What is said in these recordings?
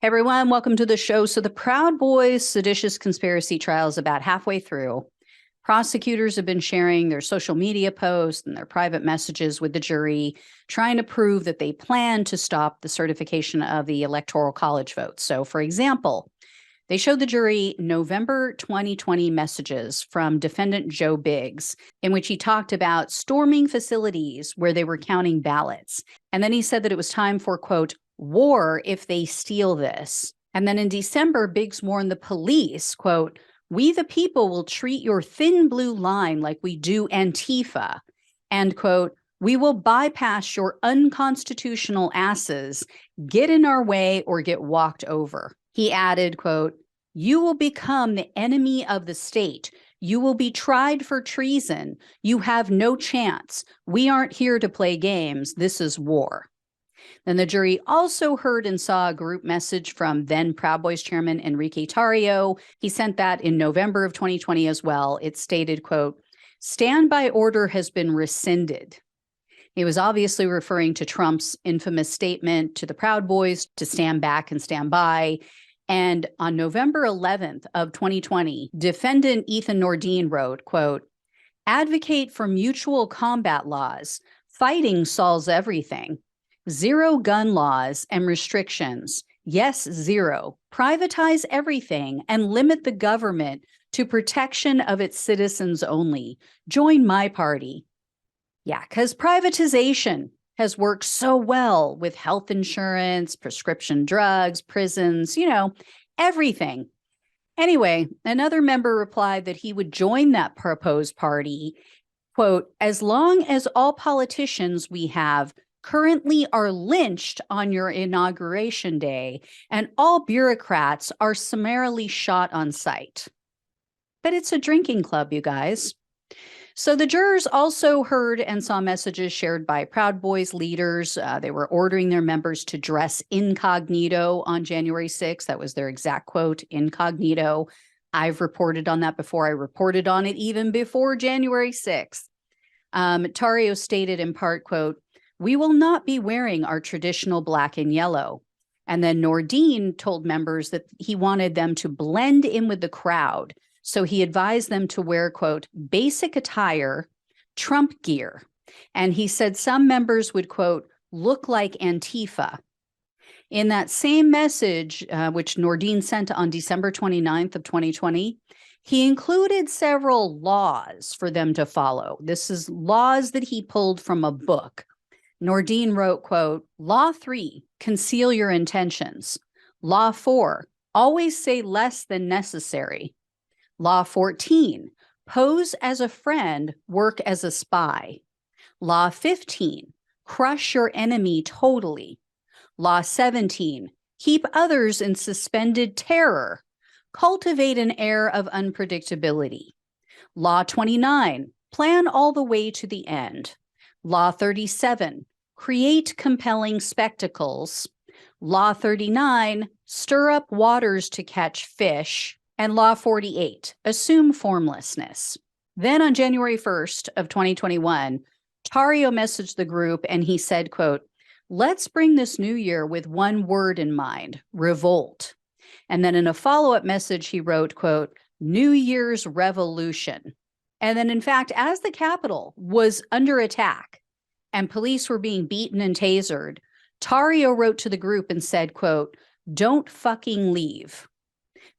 Hey everyone, welcome to the show. So the Proud Boys seditious conspiracy trial is about halfway through. Prosecutors have been sharing their social media posts and their private messages with the jury, trying to prove that they plan to stop the certification of the Electoral College votes. So, for example, they showed the jury November 2020 messages from defendant Joe Biggs, in which he talked about storming facilities where they were counting ballots. And then he said that it was time for, quote, war if they steal this. And then in December, Biggs warned the police, quote, we the people will treat your thin blue line like we do Antifa, and quote, we will bypass your unconstitutional asses, get in our way or get walked over. He added, quote, you will become the enemy of the state. You will be tried for treason. You have no chance. We aren't here to play games. This is war. Then the jury also heard and saw a group message from then Proud Boys chairman Enrique Tarrio. He sent that in November of 2020 as well. It stated, quote, standby order has been rescinded. He was obviously referring to Trump's infamous statement to the Proud Boys to stand back and stand by. And on November 11th of 2020, defendant Ethan Nordine wrote, quote, advocate for mutual combat laws. Fighting solves everything. Zero gun laws and restrictions. Yes, zero. Privatize everything and limit the government to protection of its citizens only. Join my party. Yeah, because privatization has worked so well with health insurance, prescription drugs, prisons, everything. Anyway, another member replied that he would join that proposed party, quote, as long as all politicians we have currently are lynched on your inauguration day and all bureaucrats are summarily shot on sight. But it's a drinking club, you guys. So the jurors also heard and saw messages shared by Proud Boys leaders. They were ordering their members to dress incognito on January 6th. That was their exact quote, incognito. I've reported on that before. I reported on it even before January 6th. Tarrio stated in part, quote, we will not be wearing our traditional black and yellow. And then Nordine told members that he wanted them to blend in with the crowd. So he advised them to wear, quote, basic attire, Trump gear. And he said some members would, quote, look like Antifa. In that same message, which Nordine sent on December 29th of 2020, he included several laws for them to follow. This is laws that he pulled from a book. Nordine wrote, quote, Law 3, conceal your intentions. Law 4, always say less than necessary. Law 14, pose as a friend, work as a spy. Law 15, crush your enemy totally. Law 17, keep others in suspended terror. Cultivate an air of unpredictability. Law 29, plan all the way to the end. Law 37, create compelling spectacles. Law 39, stir up waters to catch fish. And Law 48, assume formlessness. Then on January 1st of 2021, Tarrio messaged the group and he said, quote, let's bring this new year with one word in mind, revolt. And then in a follow-up message, he wrote, quote, New Year's revolution. And then in fact, as the Capitol was under attack and police were being beaten and tasered, Tarrio wrote to the group and said, quote, don't fucking leave.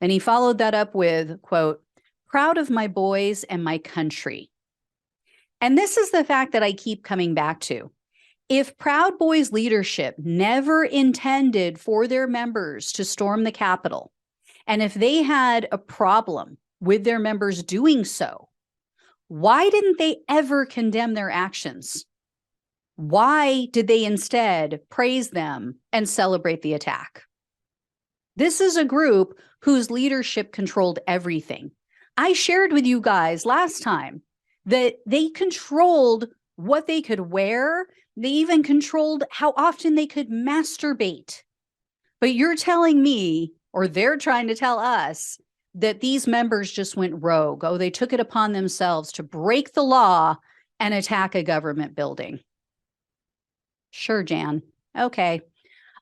Then he followed that up with, quote, proud of my boys and my country. And this is the fact that I keep coming back to. If Proud Boys leadership never intended for their members to storm the Capitol, and if they had a problem with their members doing so, why didn't they ever condemn their actions? Why did they instead praise them and celebrate the attack? This is a group whose leadership controlled everything. I shared with you guys last time that they controlled what they could wear. They even controlled how often they could masturbate. But you're telling me, or they're trying to tell us, that these members just went rogue. Oh, they took it upon themselves to break the law and attack a government building. Sure, Jan. Okay.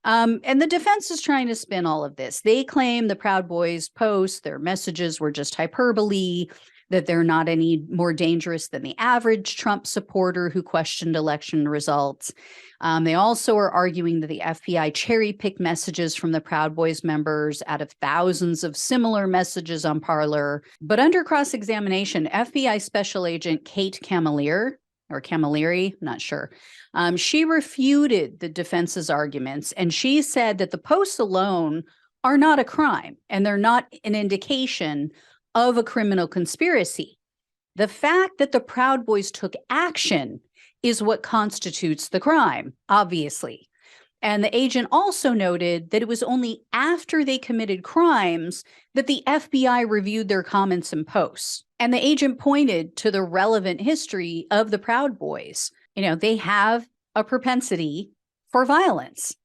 And the defense is trying to spin all of this. They claim the Proud Boys posts, their messages were just hyperbole, that they're not any more dangerous than the average Trump supporter who questioned election results. They also are arguing that the FBI cherry-picked messages from the Proud Boys members out of thousands of similar messages on Parler. But under cross-examination, FBI Special Agent Kate Camilleri, I'm not sure, she refuted the defense's arguments, and she said that the posts alone are not a crime, and they're not an indication of a criminal conspiracy. The fact that the Proud Boys took action is what constitutes the crime, obviously. And the agent also noted that it was only after they committed crimes that the FBI reviewed their comments and posts. And the agent pointed to the relevant history of the Proud Boys. You know, they have a propensity for violence.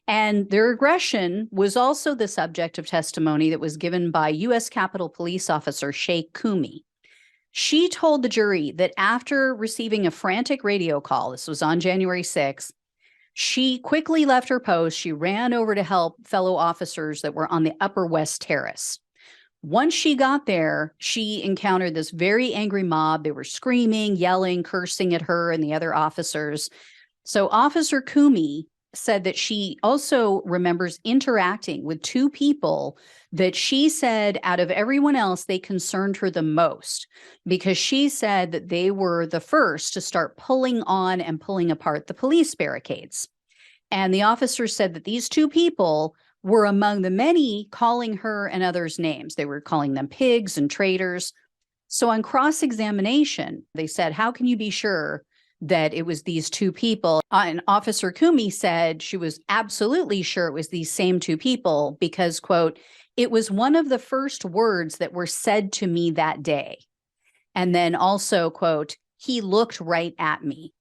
And their aggression was also the subject of testimony that was given by U.S. Capitol Police Officer Shay Kumi. She told the jury that after receiving a frantic radio call, this was on January 6th, she quickly left her post. She ran over to help fellow officers that were on the Upper West Terrace. Once she got there, she encountered this very angry mob. They were screaming, yelling, cursing at her and the other officers. So Officer Kumi said that she also remembers interacting with two people that she said out of everyone else, they concerned her the most, because she said that they were the first to start pulling on and pulling apart the police barricades. And the officer said that these two people were among the many calling her and others names. They were calling them pigs and traitors. So on cross-examination, they said, how can you be sure that it was these two people? And Officer Kumi said she was absolutely sure it was these same two people because, quote, it was one of the first words that were said to me that day. And then also, quote, he looked right at me.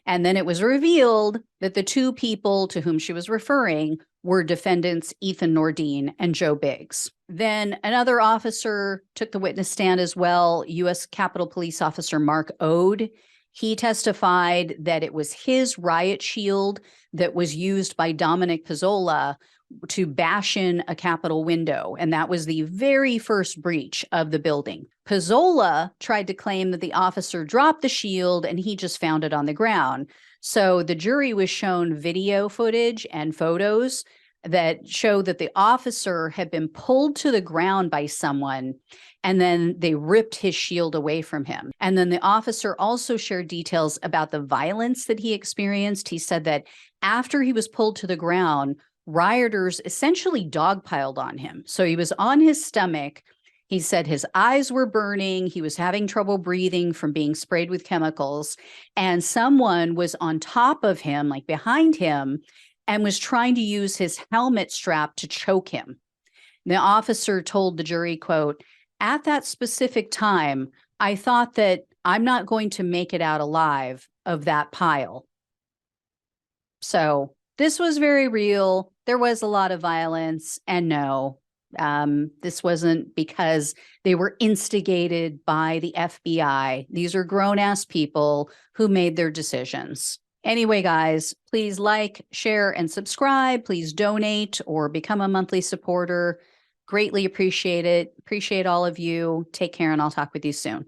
And then it was revealed that the two people to whom she was referring were defendants Ethan Nordine and Joe Biggs. Then another officer took the witness stand as well, U.S. Capitol Police Officer Mark Ode. He testified that it was his riot shield that was used by Dominic Pizzola to bash in a Capitol window, and that was the very first breach of the building. Pizzola tried to claim that the officer dropped the shield and he just found it on the ground. So the jury was shown video footage and photos that show that the officer had been pulled to the ground by someone, and then they ripped his shield away from him. And then the officer also shared details about the violence that he experienced. He said that after he was pulled to the ground, rioters essentially dogpiled on him. So he was on his stomach. He said his eyes were burning. He was having trouble breathing from being sprayed with chemicals. And someone was on top of him, like behind him, and was trying to use his helmet strap to choke him. The officer told the jury, quote, at that specific time, I thought that I'm not going to make it out alive of that pile. So this was very real. There was a lot of violence, and no, this wasn't because they were instigated by the FBI. These are grown-ass people who made their decisions. Anyway, guys, please like, share, and subscribe. Please donate or become a monthly supporter. Greatly appreciate it. Appreciate all of you. Take care, and I'll talk with you soon.